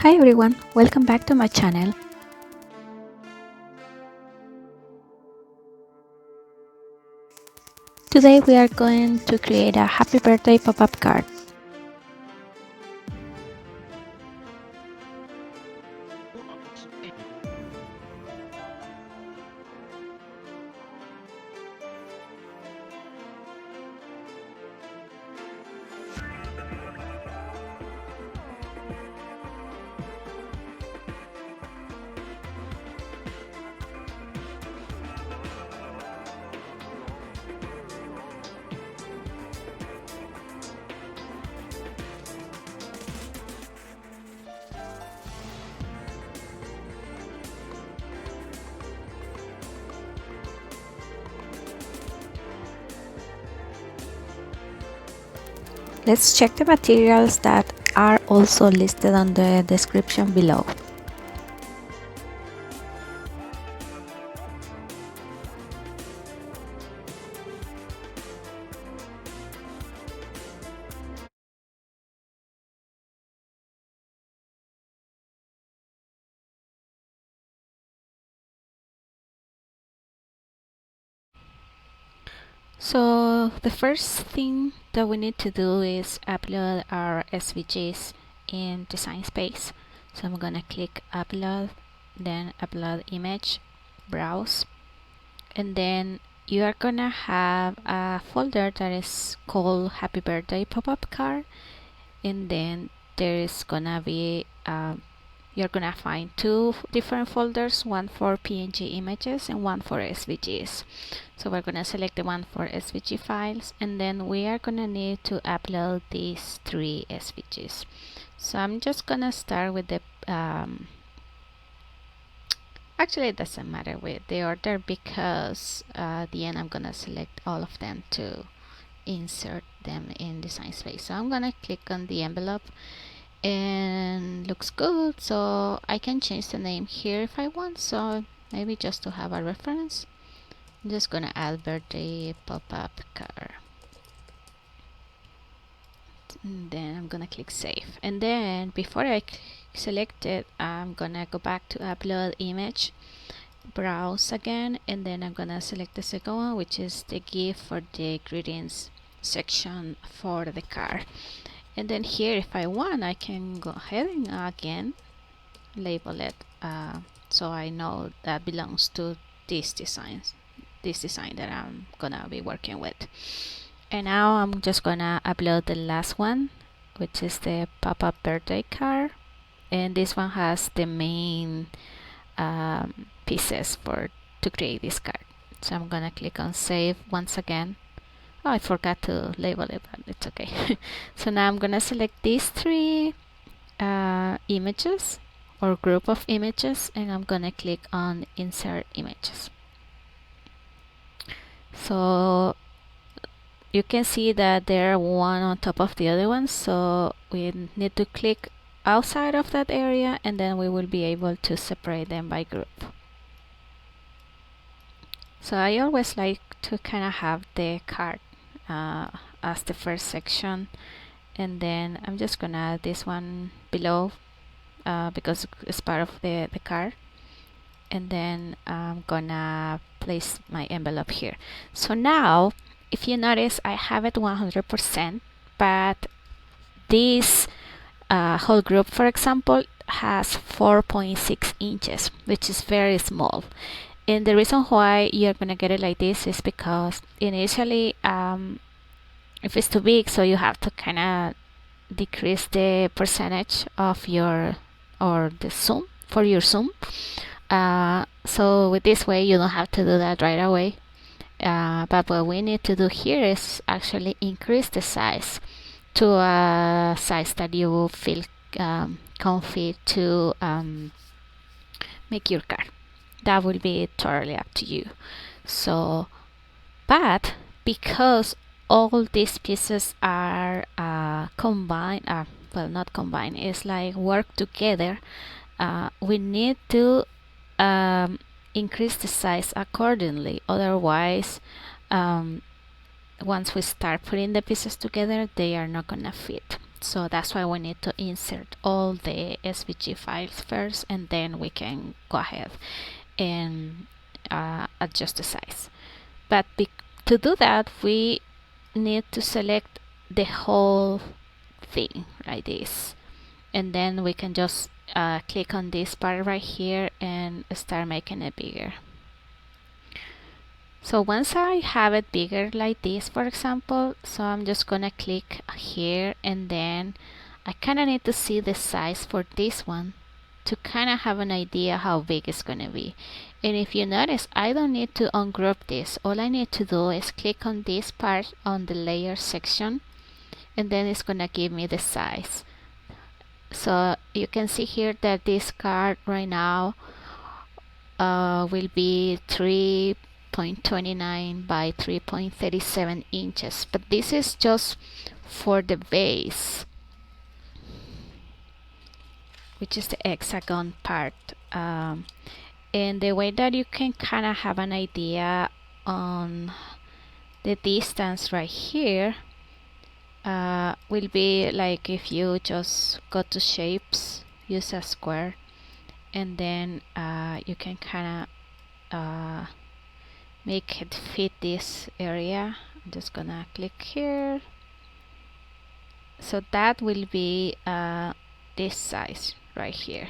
Hi everyone, welcome back to my channel. Today we are going to create a happy birthday pop-up card. Let's check the materials that are also listed on the description below. So the first thing that we need to do is upload our SVGs in Design Space. So I'm gonna click upload, then upload image, browse, and then you are gonna have a folder that is called Happy Birthday Pop-Up Card, and then there is gonna be you're gonna find two different folders, one for PNG images and one for SVGs. So we're gonna select the one for SVG files, and then we are gonna need to upload these three SVGs. So I'm just gonna start with the actually it doesn't matter with the order, because at the end I'm gonna select all of them to insert them in Design Space. So I'm gonna click on the envelope and looks good, so I can change the name here if I want, so maybe just to have a reference I'm just gonna add birthday pop-up card, and then I'm gonna click save, and then before I select it I'm gonna go back to upload image, browse again, and then I'm gonna select the second one, which is the gift for the greetings section for the card. And then here, if I want, I can go ahead and again label it so I know that belongs to this design that I'm gonna be working with. And now I'm just gonna upload the last one, which is the pop-up birthday card, and this one has the main pieces to create this card. So I'm gonna click on save once again. Oh, I forgot to label it, but it's okay. So now I'm gonna select these three images or group of images, and I'm gonna click on insert images. So you can see that they're one on top of the other one, so we need to click outside of that area, and then we will be able to separate them by group. So I always like to kind of have the card as the first section, and then I'm just gonna add this one below because it's part of the card, and then I'm gonna place my envelope here. So now if you notice, I have it 100%, but this whole group, for example, has 4.6 inches, which is very small. And the reason why you're gonna get it like this is because initially if it's too big, so you have to kind of decrease the percentage of your or the zoom for your zoom. So with this way you don't have to do that right away, but what we need to do here is actually increase the size to a size that you will feel comfy to make your card. That will be totally up to you. So, but because all these pieces are combined, well, not combined, it's like work together, we need to increase the size accordingly. Otherwise, once we start putting the pieces together, they are not gonna fit. So that's why we need to insert all the SVG files first, and then we can go ahead and adjust the size. But to do that, we need to select the whole thing like this, and then we can just click on this part right here and start making it bigger. So once I have it bigger like this, for example, so I'm just gonna click here, and then I kind of need to see the size for this one to kind of have an idea how big it's gonna be. And if you notice, I don't need to ungroup this. All I need to do is click on this part on the layer section, and then it's gonna give me the size. So you can see here that this card right now will be 3.29 by 3.37 inches, but this is just for the base, which is the hexagon part. And the way that you can kind of have an idea on the distance right here will be like if you just go to shapes, use a square, and then you can kind of make it fit this area. I'm just gonna click here. So that will be this size right here.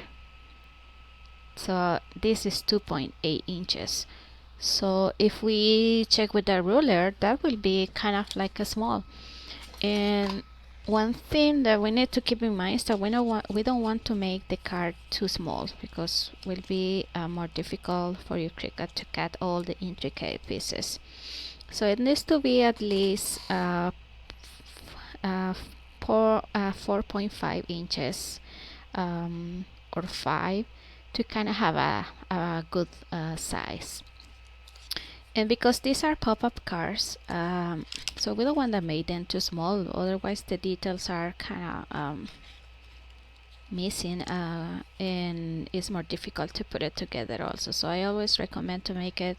So this is 2.8 inches. So if we check with the ruler, that will be kind of like a small. And one thing that we need to keep in mind is that we don't want to make the card too small, because it will be more difficult for your Cricut to cut all the intricate pieces. So it needs to be at least 4.5 inches or 5 to kind of have a good size. And because these are pop-up cards, so we don't want to make them too small, otherwise the details are kind of missing, and it's more difficult to put it together also. So I always recommend to make it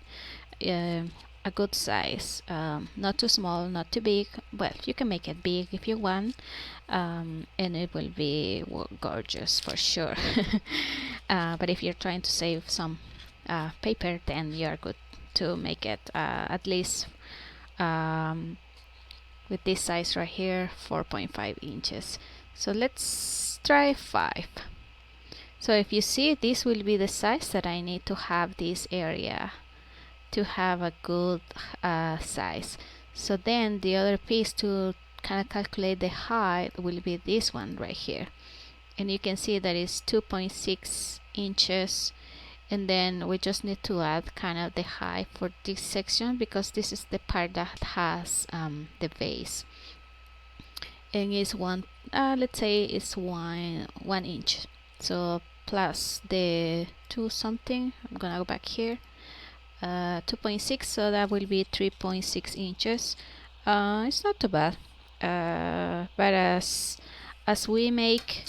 a good size, not too small, not too big. Well, you can make it big if you want, and it will be gorgeous for sure. But if you're trying to save some paper, then you're good to make it at least with this size right here, 4.5 inches. So let's try 5. So if you see, this will be the size that I need to have this area to have a good size. So then the other piece to kind of calculate the height will be this one right here, and you can see that it's 2.6 inches. And then we just need to add kind of the height for this section, because this is the part that has the base, and it's let's say it's 1 inch. So plus the 2 something, I'm gonna go back here, 2.6, so that will be 3.6 inches. It's not too bad, but as we make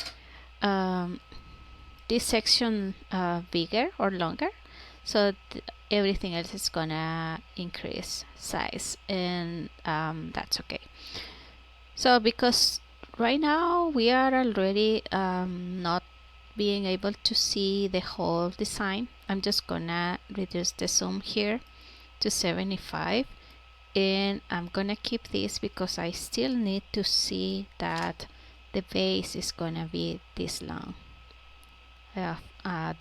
this section bigger or longer, so everything else is gonna increase size, and that's okay. So because right now we are already not being able to see the whole design, I'm just gonna reduce the zoom here to 75, and I'm gonna keep this because I still need to see that the base is gonna be this long, the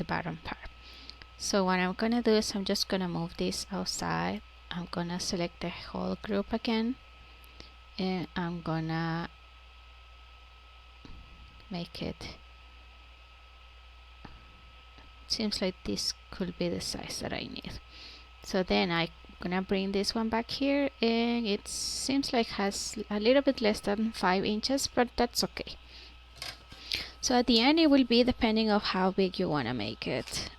bottom part. So what I'm gonna do is I'm just gonna move this outside. I'm gonna select the whole group again, and I'm gonna make it, seems like this could be the size that I need. So then I'm gonna bring this one back here, and it seems like has a little bit less than 5 inches, but that's okay. So at the end it will be depending of how big you want to make it.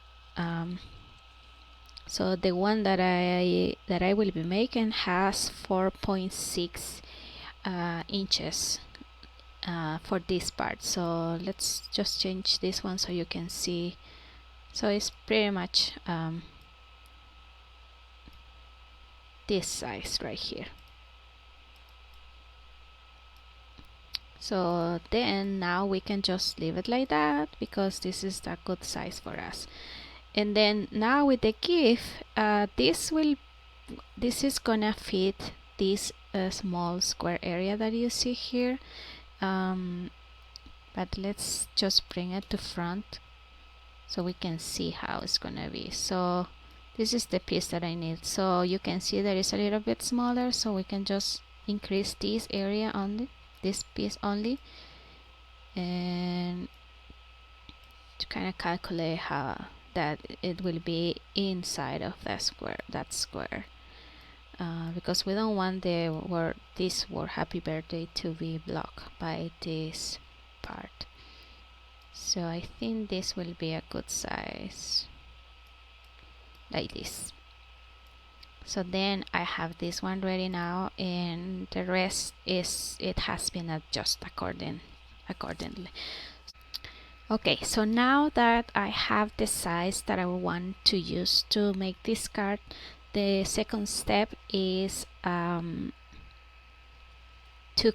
So the one that I will be making has 4.6 inches for this part. So let's just change this one so you can see. So it's pretty much this size right here. So then now we can just leave it like that because this is a good size for us. And then now with the GIF, this is gonna fit this small square area that you see here. But let's just bring it to front so we can see how it's gonna be. So this is the piece that I need. So you can see that it's a little bit smaller, so we can just increase this area only, this piece only, and to kind of calculate how that it will be inside of that square, because we don't want this word happy birthday to be blocked by this part. So I think this will be a good size, like this. So then I have this one ready now, and the rest it has been adjusted accordingly. Okay, so now that I have the size that I want to use to make this card, the second step is to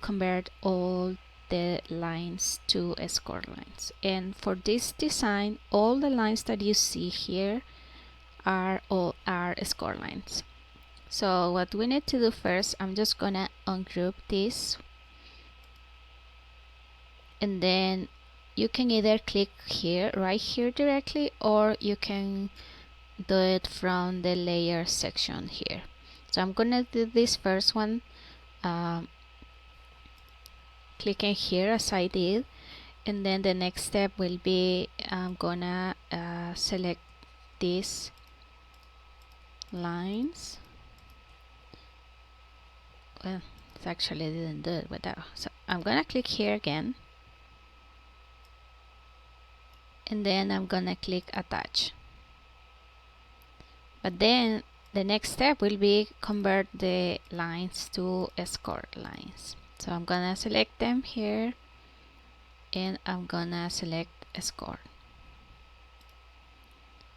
convert all the lines to score lines. And for this design, all the lines that you see here are score lines. So what we need to do first, I'm just gonna ungroup this, and then you can either click here, right here directly, or you can do it from the layer section here. So I'm gonna do this first one, clicking here as I did, and then the next step will be I'm gonna select these lines. Well, it actually didn't do it without. So I'm gonna click here again, and then I'm gonna click attach. But then the next step will be convert the lines to score lines. So I'm gonna select them here, and I'm gonna select score.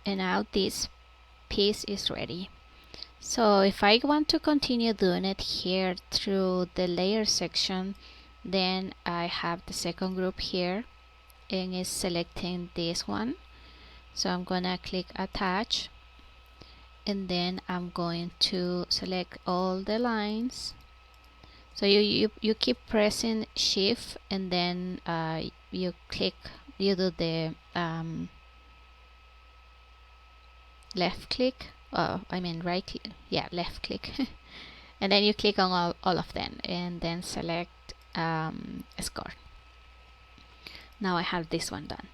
And now this piece is ready. So if I want to continue doing it here through the layer section, then I have the second group here, and it's selecting this one. So I'm gonna click attach, and then I'm going to select all the lines. So you keep pressing shift, and then you do the left click, right click, yeah, left click and then you click on all of them, and then select score. Now I have this one done.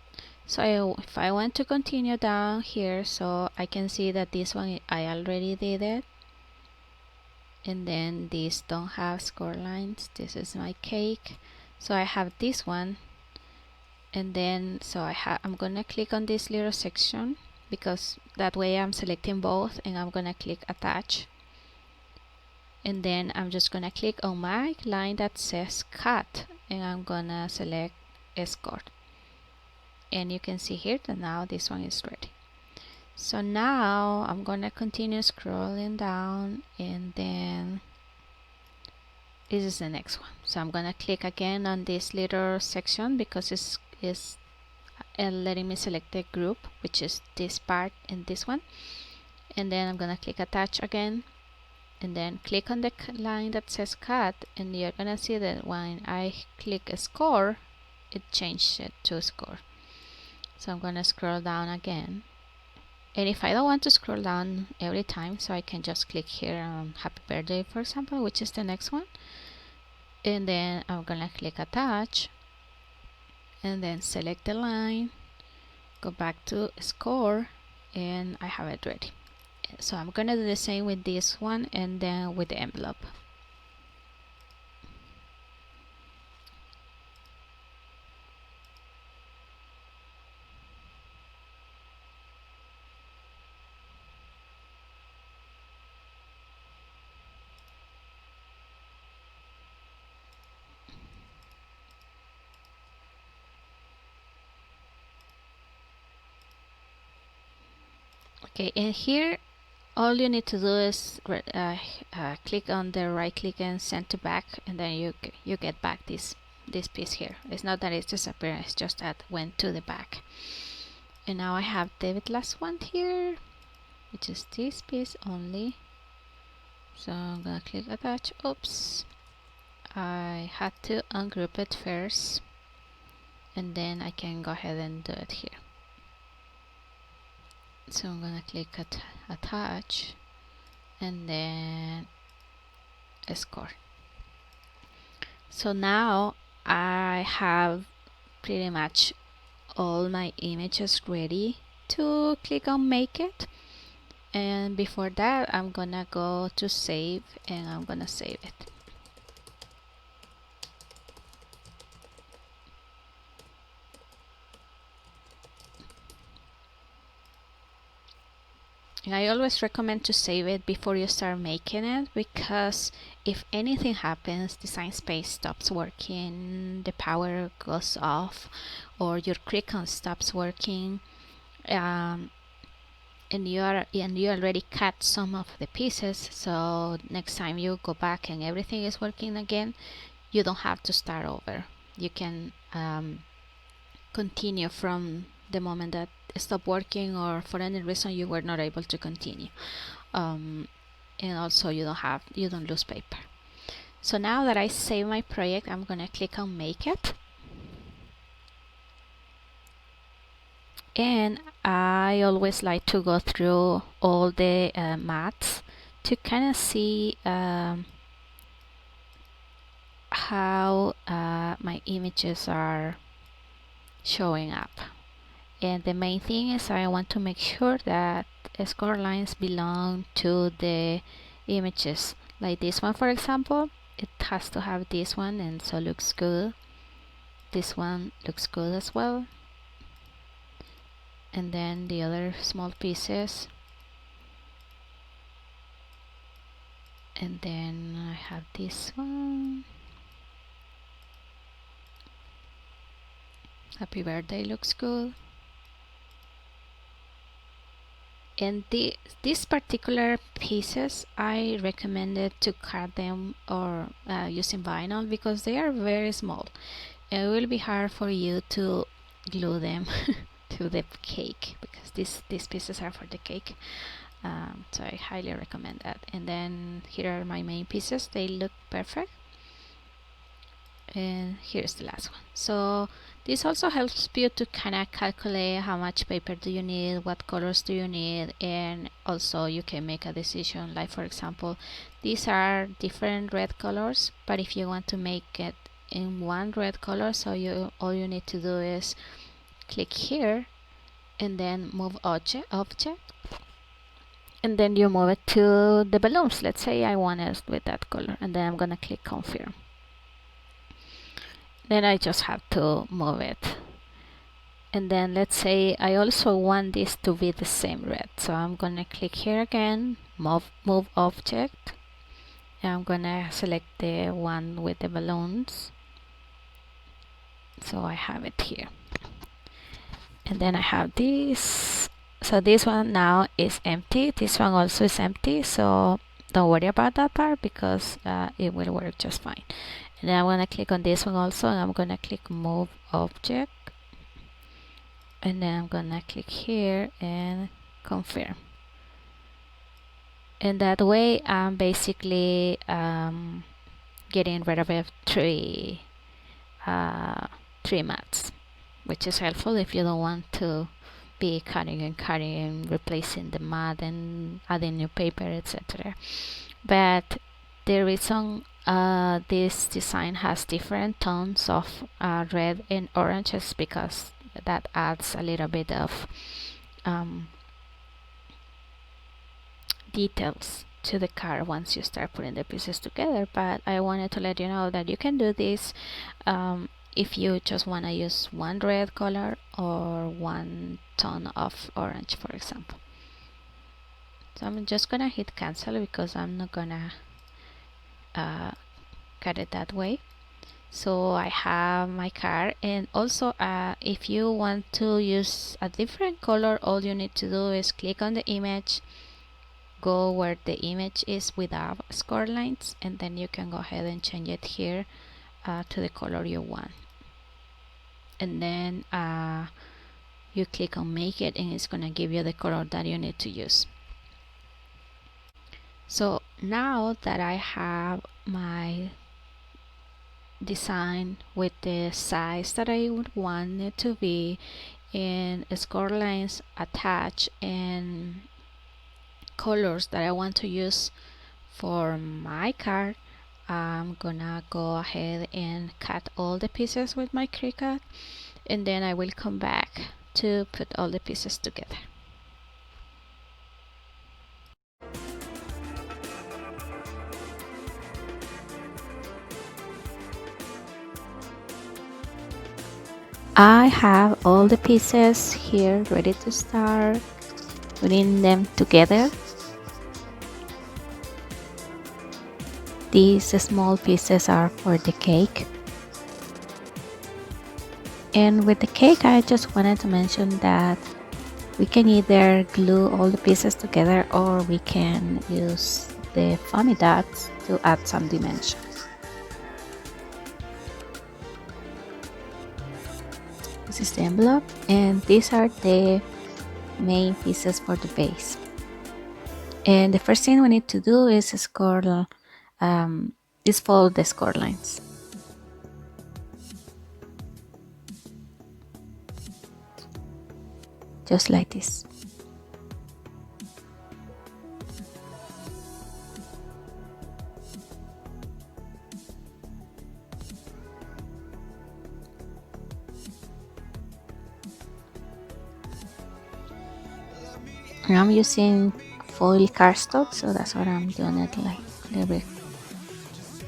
So if I want to continue down here, so I can see that this one I already did it, and then these don't have score lines. This is my cake, so I have this one, and then so I'm gonna click on this little section, because that way I'm selecting both, and I'm gonna click attach, and then I'm just gonna click on my line that says cut, and I'm gonna select score, and you can see here that now this one is ready. So now I'm gonna continue scrolling down, and then this is the next one. So I'm gonna click again on this little section, because it's letting me select the group, which is this part and this one, and then I'm gonna click attach again, and then click on the line that says cut, and you're gonna see that when I click a score, it changed it to score. So I'm gonna scroll down again, and if I don't want to scroll down every time, so I can just click here on happy birthday, for example, which is the next one, and then I'm gonna click attach, and then select the line, go back to score, and I have it ready. So I'm gonna do the same with this one, and then with the envelope. Okay, and here all you need to do is click on the right click and send to back, and then you get back this this piece here. It's not that it's disappeared, it's just that went to the back. And now I have the last one here, which is this piece only. So I'm gonna click attach. Oops, I had to ungroup it first, and then I can go ahead and do it here. So I'm gonna click attach, and then score. So now I have pretty much all my images ready to click on make it. And before that, I'm gonna go to save, and I'm gonna save it. And I always recommend to save it before you start making it, because if anything happens, Design Space stops working, the power goes off, or your Cricut stops working, and you already cut some of the pieces, so next time you go back and everything is working again, you don't have to start over. You can continue from the moment that it stopped working, or for any reason you were not able to continue. And also you don't lose paper. So now that I save my project, I'm gonna click on make it. And I always like to go through all the mattes to kind of see how my images are showing up. And the main thing is I want to make sure that score lines belong to the images. Like this one, for example, it has to have this one, and so looks good. This one looks good as well. And then the other small pieces. And then I have this one. Happy birthday looks good. And these particular pieces, I recommended to cut them or using vinyl, because they are very small. It will be hard for you to glue them to the cake, because these pieces are for the cake. So I highly recommend that. And then here are my main pieces. They look perfect. And here's the last one. So this also helps you to kind of calculate how much paper do you need, what colors do you need, and also you can make a decision. Like, for example, these are different red colors, but if you want to make it in one red color, so all you need to do is click here and then move object, and then you move it to the balloons. Let's say I want it with that color, and then I'm gonna click confirm. Then I just have to move it. And then let's say I also want this to be the same red, so I'm gonna click here again, move object, and I'm gonna select the one with the balloons, so I have it here. And then I have this. So this one now is empty, this one also is empty, so don't worry about that part, because it will work just fine. And then I'm gonna click on this one also, and I'm gonna click move object, and then I'm gonna click here and confirm. And that way I'm basically getting rid of three mats, which is helpful if you don't want to be cutting and replacing the mat and adding new paper, etc. But the reason this design has different tones of red and orange is because that adds a little bit of details to the card once you start putting the pieces together. But I wanted to let you know that you can do this if you just want to use one red color or one tone of orange, for example. So I'm just gonna hit cancel, because I'm not gonna cut it that way. So I have my card. And also if you want to use a different color, all you need to do is click on the image, go where the image is without score lines, and then you can go ahead and change it here to the color you want, and then you click on make it, and it's gonna give you the color that you need to use. So now that I have my design with the size that I would want it to be, and score lines attached, and colors that I want to use for my card, I'm gonna go ahead and cut all the pieces with my Cricut, and then I will come back to put all the pieces together. I have all the pieces here ready to start putting them together. These small pieces are for the cake. And with the cake, I just wanted to mention that we can either glue all the pieces together, or we can use the foamy dots to add some dimension. This is the envelope, and these are the main pieces for the base. And the first thing we need to do is follow the score lines. Just like this. I'm using foil cardstock, so that's what I'm doing it like a little bit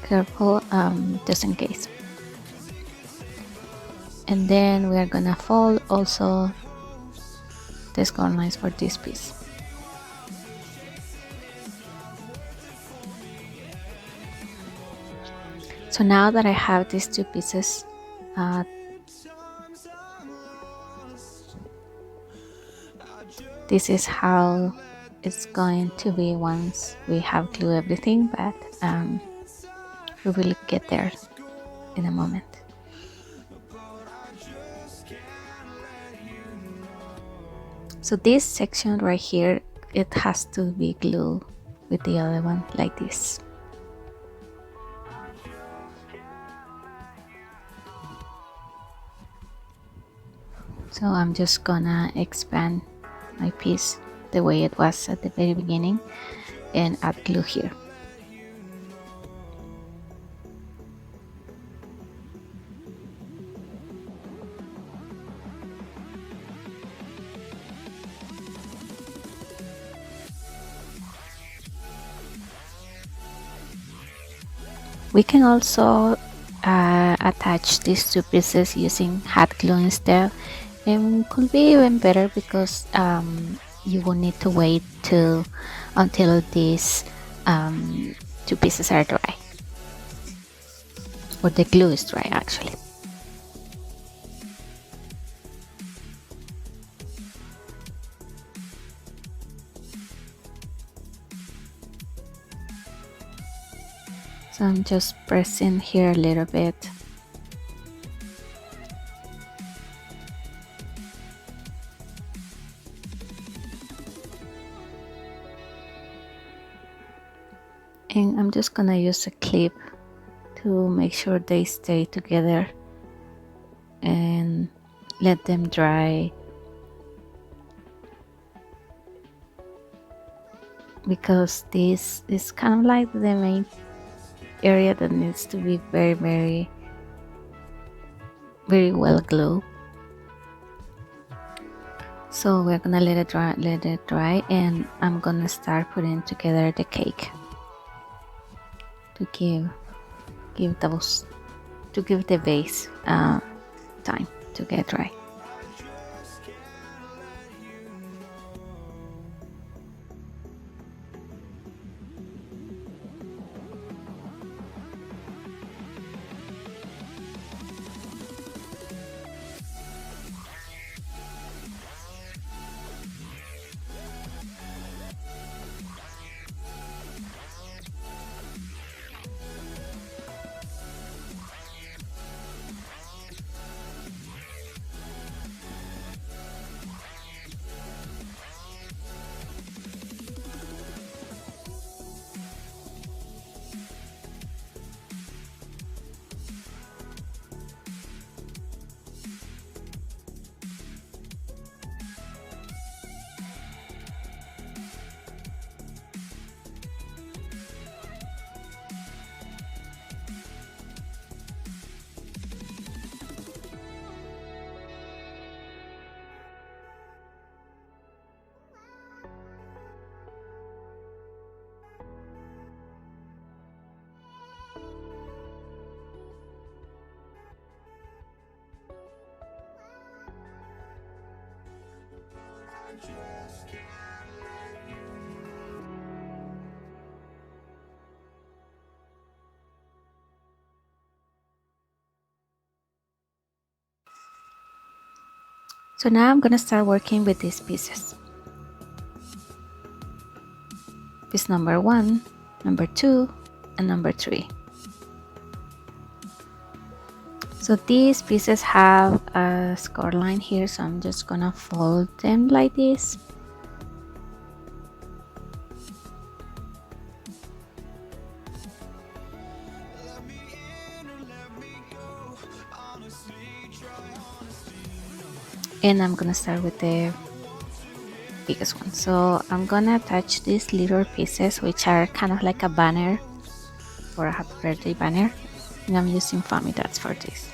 careful, just in case. And then we are gonna fold also the score lines for this piece. So now that I have these two pieces, this is how it's going to be once we have glued everything, but we will get there in a moment. So this section right here, it has to be glued with the other one like this. So I'm just gonna expand my piece the way it was at the very beginning and add glue here. We can also attach these two pieces using hot glue instead, and could be even better because you will need to wait until these two pieces are dry, or the glue is dry actually. So I'm just pressing here a little bit. And I'm just gonna use a clip to make sure they stay together and let them dry, because this is kind of like the main area that needs to be very well glued. So we're gonna let it dry, and I'm gonna start putting together the cake to give the base time to get dry. So now I'm gonna start working with these pieces. Piece number 1, number 2, and number 3. So these pieces have a score line here, so I'm just gonna fold them like this. And I'm gonna start with the biggest one. So I'm gonna attach these little pieces, which are kind of like a banner for a happy birthday banner, and I'm using foamy dots for this.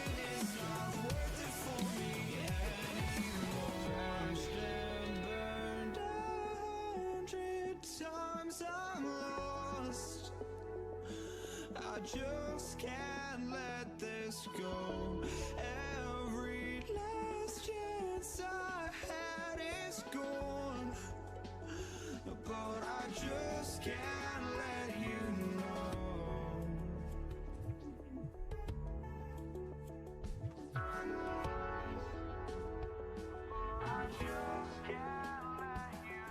Just can't let this go. Every last chance I had is gone, but I just can't let you know. I just can't let you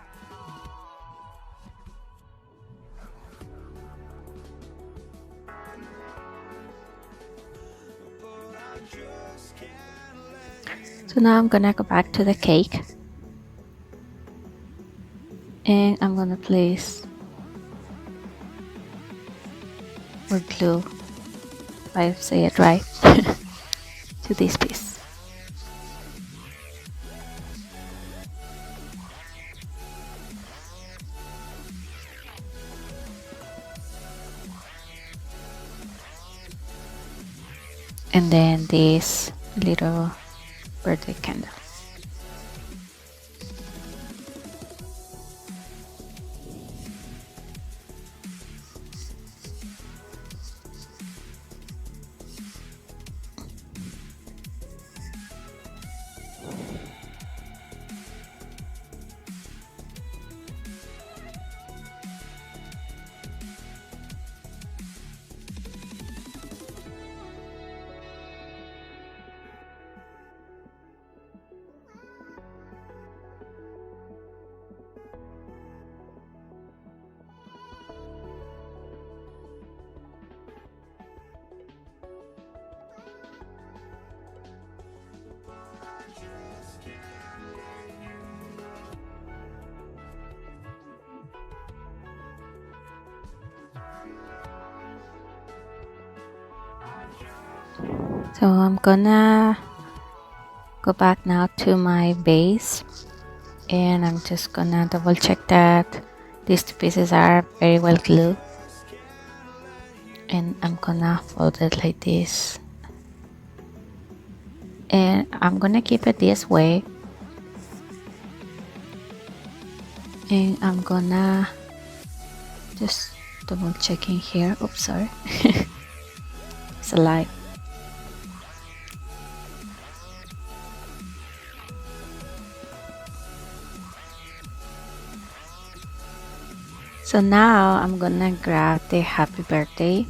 So now I'm gonna go back to the cake, and I'm gonna place or glue, if I say it right, to this piece. And then this little birthday candle. So I'm gonna go back now to my base, and I'm just gonna double check that these two pieces are very well glued, and I'm gonna fold it like this, and I'm gonna keep it this way, and I'm gonna just double checking here. Oops, sorry. It's a lie. So now I'm gonna grab the happy birthday,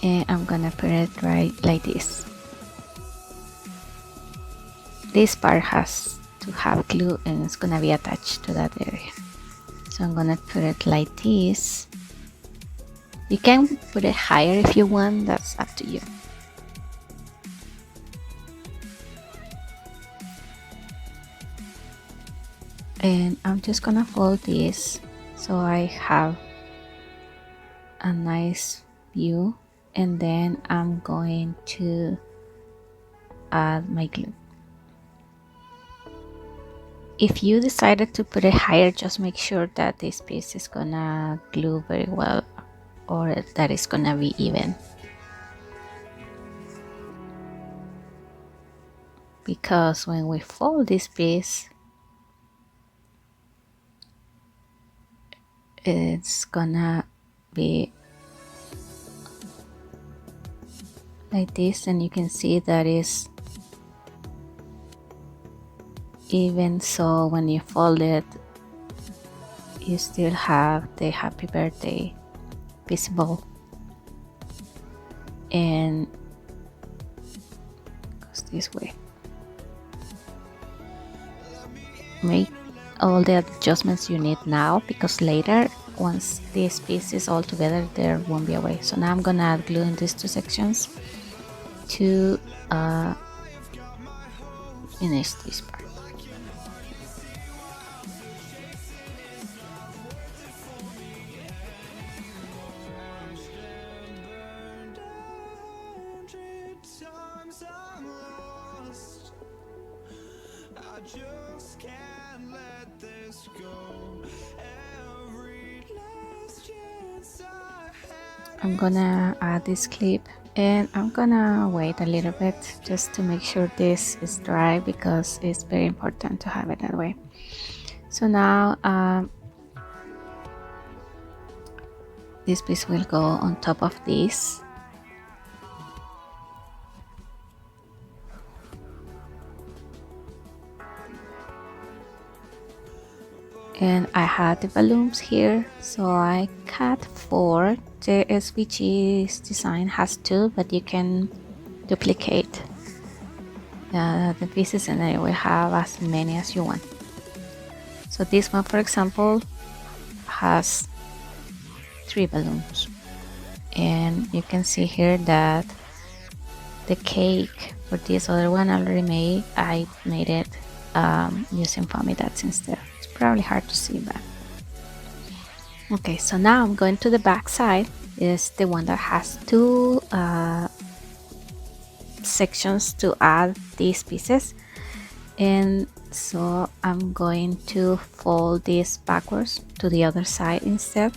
and I'm gonna put it right like this. This part has to have glue, and it's gonna be attached to that area. So I'm gonna put it like this. You can put it higher if you want, that's up to you. And I'm just gonna fold this so I have a nice view, and then I'm going to add my glue. If you decided to put it higher, just make sure that this piece is gonna glue very well, or that it's gonna be even. Because when we fold this piece, it's gonna be like this, and you can see that is even so when you fold it, you still have the happy birthday visible, and goes this way. Make all the adjustments you need now, because later, once this piece is all together, there won't be a way. So now I'm gonna add glue in these two sections to finish this part. Times I'm lost, I just can't let this go. Every last chance I had. I'm gonna add this clip, and I'm gonna wait a little bit just to make sure this is dry, because it's very important to have it that way. So now this piece will go on top of this. And I had the balloons here, so I cut 4. The SVG design has 2, but you can duplicate the pieces, and then you will have as many as you want. So this one, for example, has 3 balloons, and you can see here that the cake for this other one I made it using foamy dots instead. It's probably hard to see, but okay. So now I'm going to the back side. Is the one that has 2 sections to add these pieces, and so I'm going to fold this backwards to the other side instead.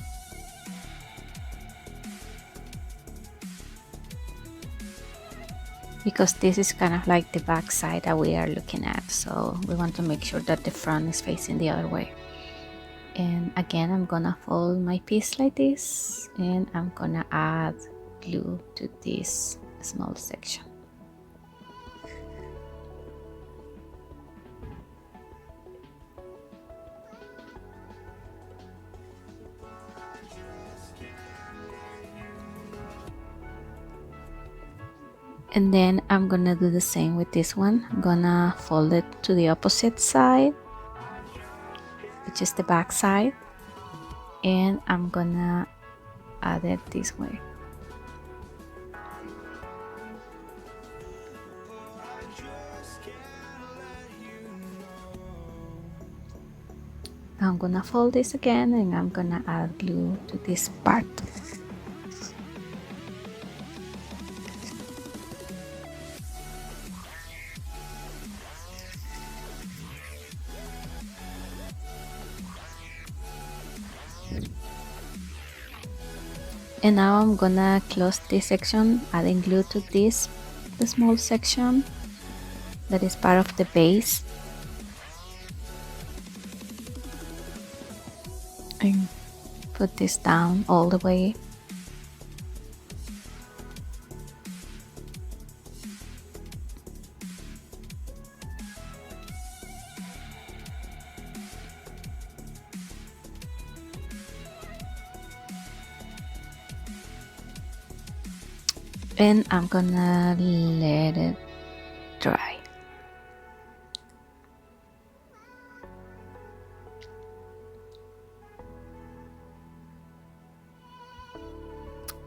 Because this is kind of like the back side that we are looking at, so we want to make sure that the front is facing the other way. And again, I'm gonna fold my piece like this, and I'm gonna add glue to this small section. And then I'm gonna do the same with this one. I'm gonna fold it to the opposite side, which is the back side, and I'm gonna add it this way. I'm gonna fold this again, and I'm gonna add glue to this part. And now I'm gonna close this section, adding glue to this, the small section that is part of the base. And put this down all the way. And I'm gonna let it dry.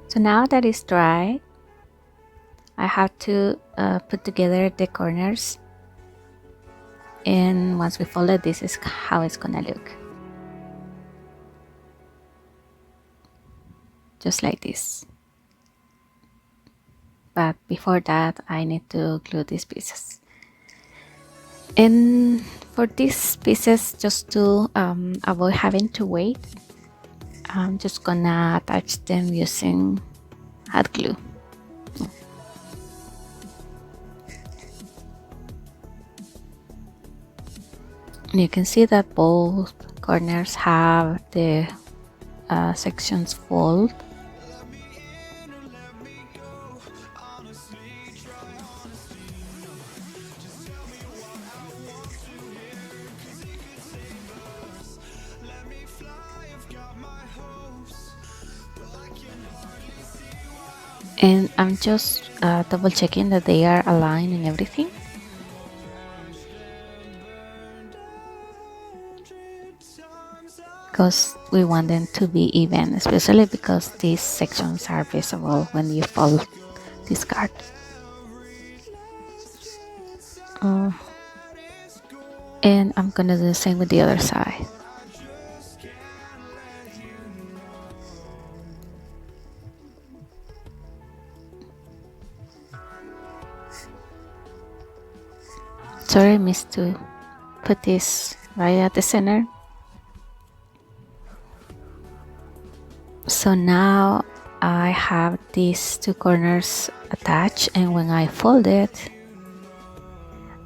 So now that it's dry, I have to put together the corners, and once we fold it, this is how it's gonna look. Just like this. But before that, I need to glue these pieces. And for these pieces, just to avoid having to wait, I'm just gonna attach them using hot glue. And you can see that both corners have the sections fold. And I'm just double checking that they are aligned and everything, because we want them to be even, especially because these sections are visible when you fold this card. And I'm gonna do the same with the other side. Sorry, I missed to put this right at the center. So now I have these two corners attached, and when I fold it,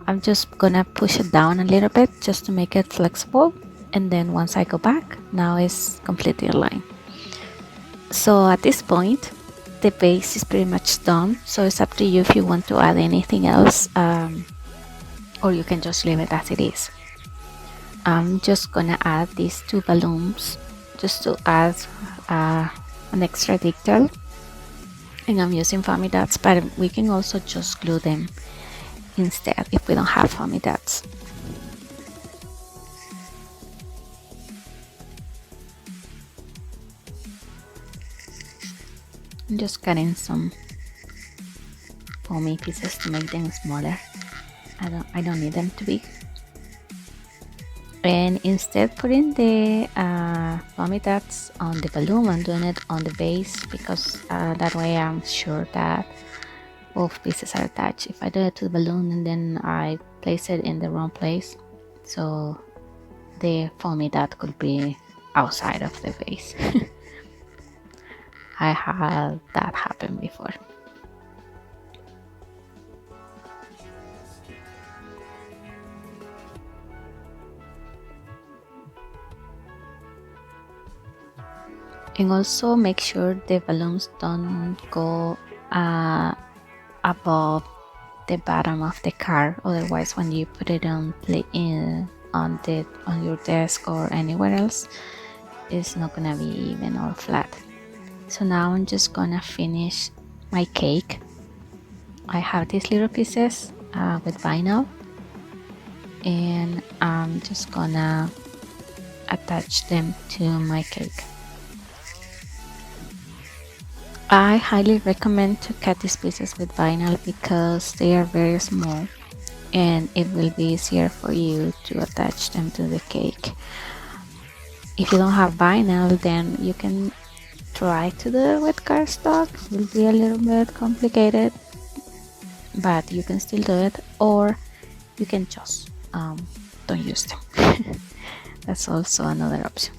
I'm just gonna push it down a little bit just to make it flexible, and then once I go back, now it's completely aligned. So at this point, the base is pretty much done, so it's up to you if you want to add anything else, or you can just leave it as it is. I'm just gonna add these two balloons just to add an extra detail, and I'm using foamy dots, but we can also just glue them instead if we don't have foamy dots. I'm just cutting some foamy pieces to make them smaller. I don't need them to be. And instead putting the foamy dots on the balloon, I'm doing it on the base, because that way I'm sure that both pieces are attached. If I do it to the balloon and then I place it in the wrong place, so the foamy dot could be outside of the base. I had that happen before. And also make sure the balloons don't go above the bottom of the card, otherwise when you put it on your desk or anywhere else, it's not gonna be even or flat. So now I'm just gonna finish my cake. I have these little pieces with vinyl, and I'm just gonna attach them to my cake. I highly recommend to cut these pieces with vinyl because they are very small, and it will be easier for you to attach them to the cake. If you don't have vinyl, then you can try to do it with cardstock. It will be a little bit complicated, but you can still do it, or you can just don't use them. That's also another option.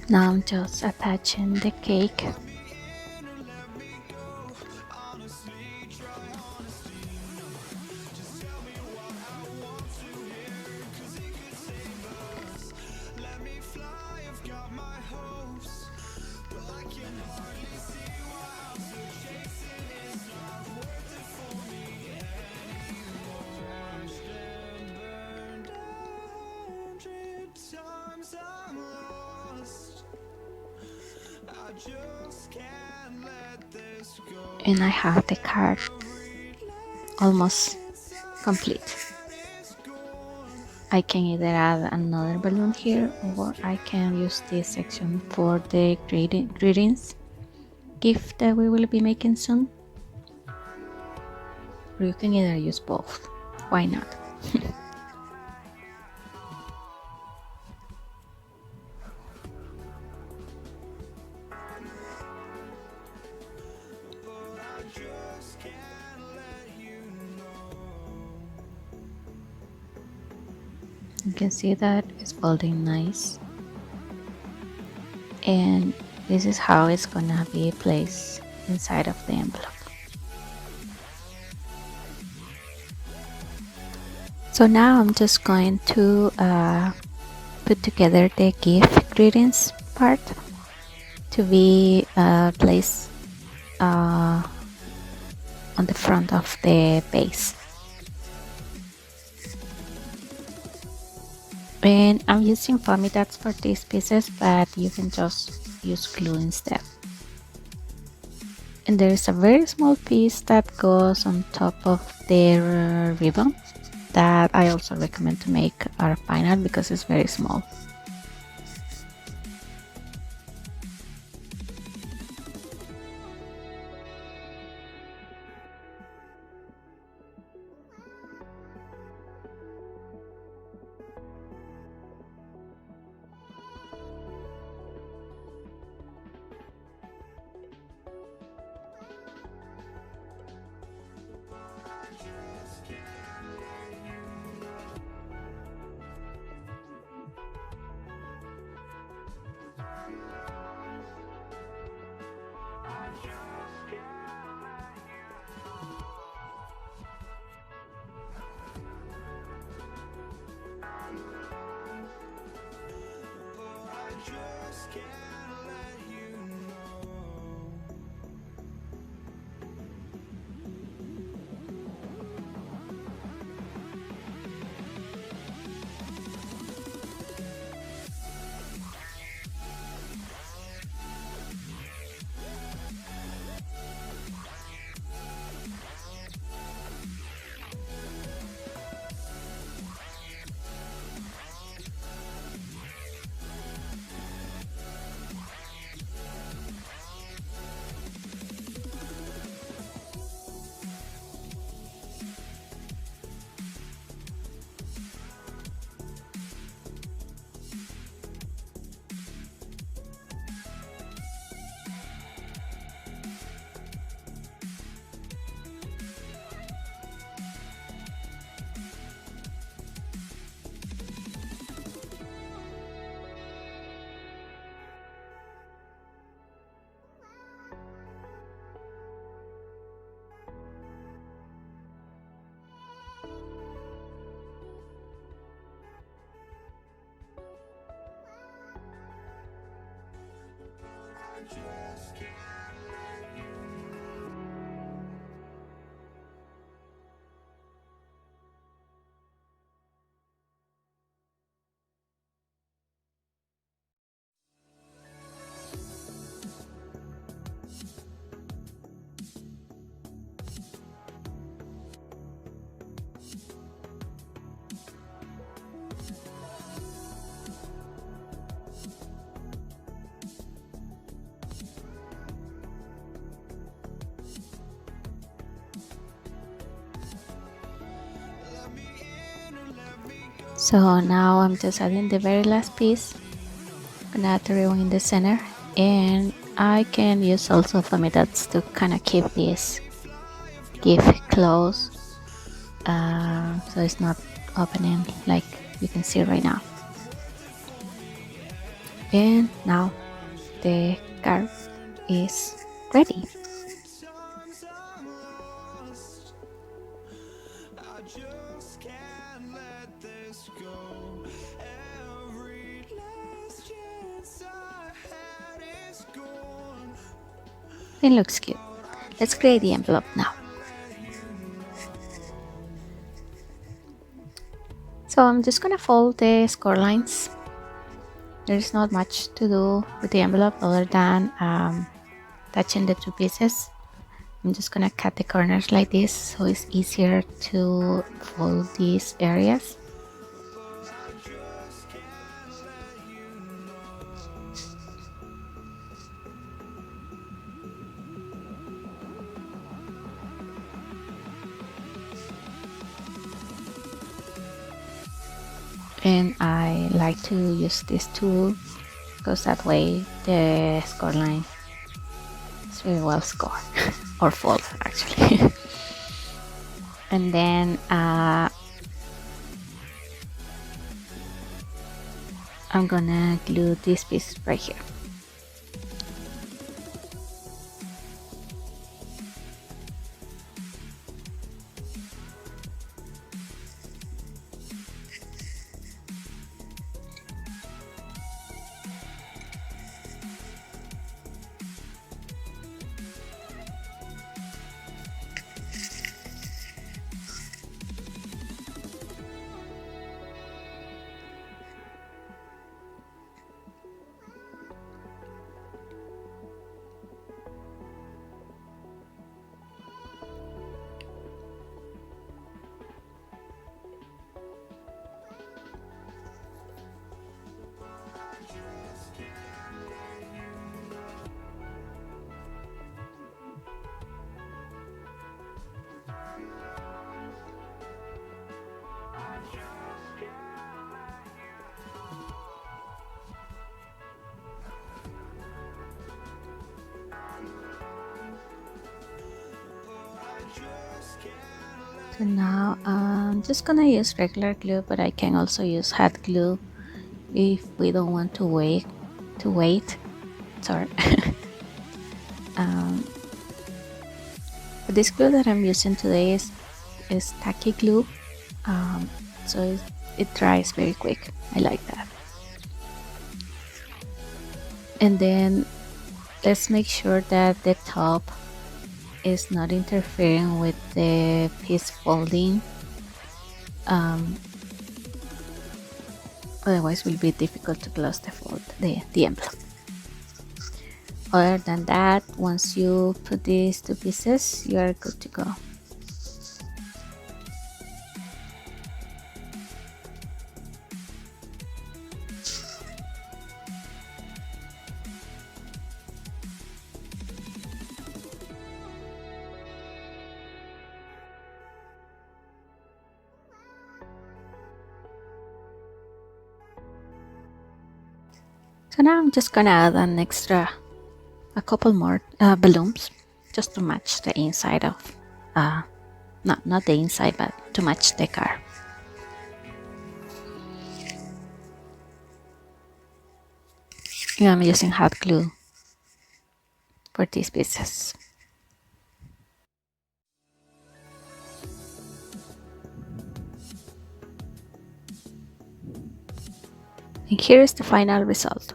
Now I'm just attaching the cake. And I have the card almost complete. I can either add another balloon here, or I can use this section for the greetings gift that we will be making soon. Or you can either use both. Why not? You can see that it's folding nice, and this is how it's gonna be placed inside of the envelope. So now I'm just going to put together the gift greetings part to be placed on the front of the base. And I'm using foamy dots for these pieces, but you can just use glue instead. And there is a very small piece that goes on top of the ribbon that I also recommend to make our final because it's very small. So now I'm just adding the very last piece. I'm gonna add the ribbon in the center, and I can use also foamy dots to kind of keep this gift close, so it's not opening like you can see right now. And now the card is ready. It looks cute. Let's create the envelope now. So I'm just gonna fold the score lines. There's not much to do with the envelope other than touching the two pieces. I'm just gonna cut the corners like this so it's easier to fold these areas. and I like to use this tool because that way the scoreline is very well scored or false actually. And then I'm gonna glue this piece right here. So now I'm just gonna use regular glue, but I can also use hot glue if we don't want to wait. Sorry. But this glue that I'm using today is tacky glue, so it dries very quick. I like that. And then let's make sure that the top is not interfering with the piece folding, otherwise it will be difficult to close the envelope. Other than that, once you put these two pieces, you are good to go. So now I'm just gonna add a couple more balloons just to match the inside of, not the inside, but to match the car. And I'm using hot glue for these pieces. And here is the final result.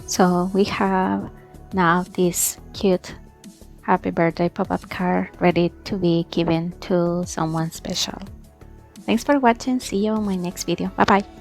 So we have now this cute happy birthday pop-up card ready to be given to someone special. Thanks for watching. See you on my next video. Bye bye.